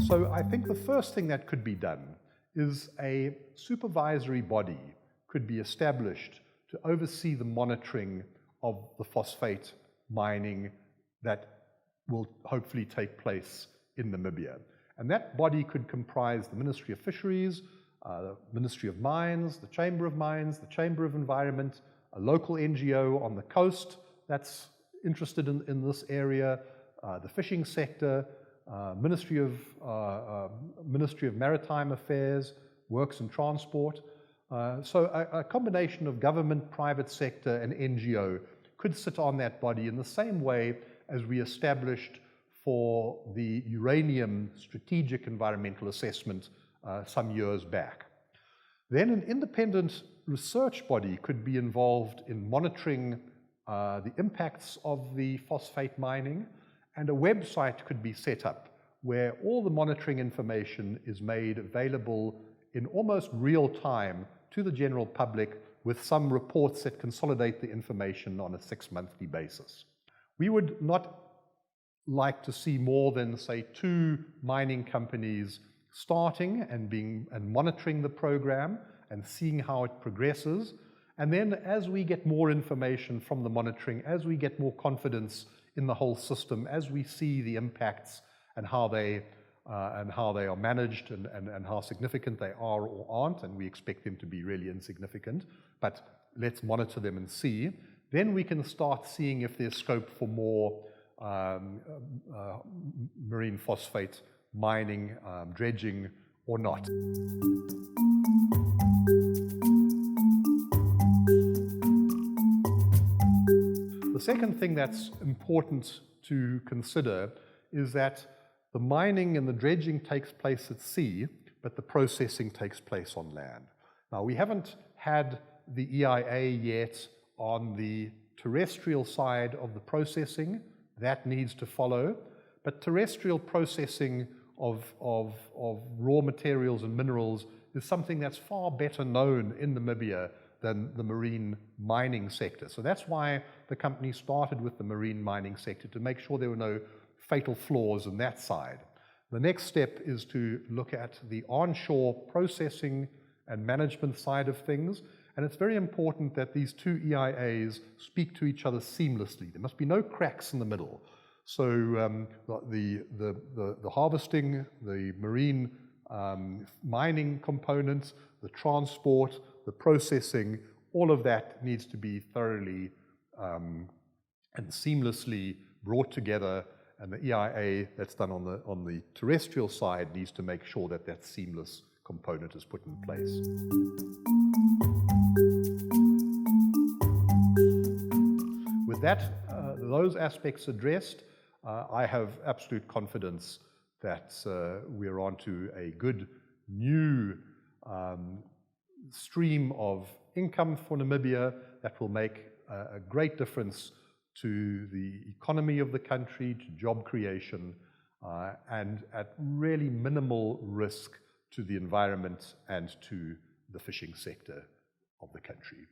So I think the first thing that could be done is a supervisory body could be established to oversee the monitoring of the phosphate mining that will hopefully take place in Namibia. And that body could comprise the Ministry of Fisheries, the Ministry of Mines, the Chamber of Mines, the Chamber of Environment, a local NGO on the coast that's interested in this area, the fishing sector, Ministry of Maritime Affairs, Works and Transport. So a combination of government, private sector, and NGO could sit on that body in the same way as we established for the uranium strategic environmental assessment some years back. Then an independent research body could be involved in monitoring the impacts of the phosphate mining, and a website could be set up where all the monitoring information is made available in almost real time to the general public, with some reports that consolidate the information on a 6-monthly basis. We would not like to see more than, say, 2 mining companies starting and monitoring the program and seeing how it progresses. And then as we get more information from the monitoring, as we get more confidence in the whole system, as we see the impacts and how they are managed and how significant they are or aren't, and we expect them to be really insignificant, but let's monitor them and see, then we can start seeing if there's scope for more marine phosphate mining, dredging, or not. The second thing that's important to consider is that the mining and the dredging takes place at sea, but the processing takes place on land. Now, we haven't had the EIA yet on the terrestrial side of the processing. That needs to follow, but terrestrial processing of raw materials and minerals is something that's far better known in Namibia than the marine mining sector. So that's why the company started with the marine mining sector, to make sure there were no fatal flaws on that side. The next step is to look at the onshore processing and management side of things, and it's very important that these 2 EIAs speak to each other seamlessly. There must be no cracks in the middle. So the harvesting, the marine mining components, the transport, the processing, all of that needs to be thoroughly and seamlessly brought together, and the EIA that's done on the terrestrial side needs to make sure that that seamless component is put in place. With that, those aspects addressed, I have absolute confidence that we're onto a good new stream of income for Namibia that will make a great difference to the economy of the country, to job creation, and at really minimal risk to the environment and to the fishing sector of the country.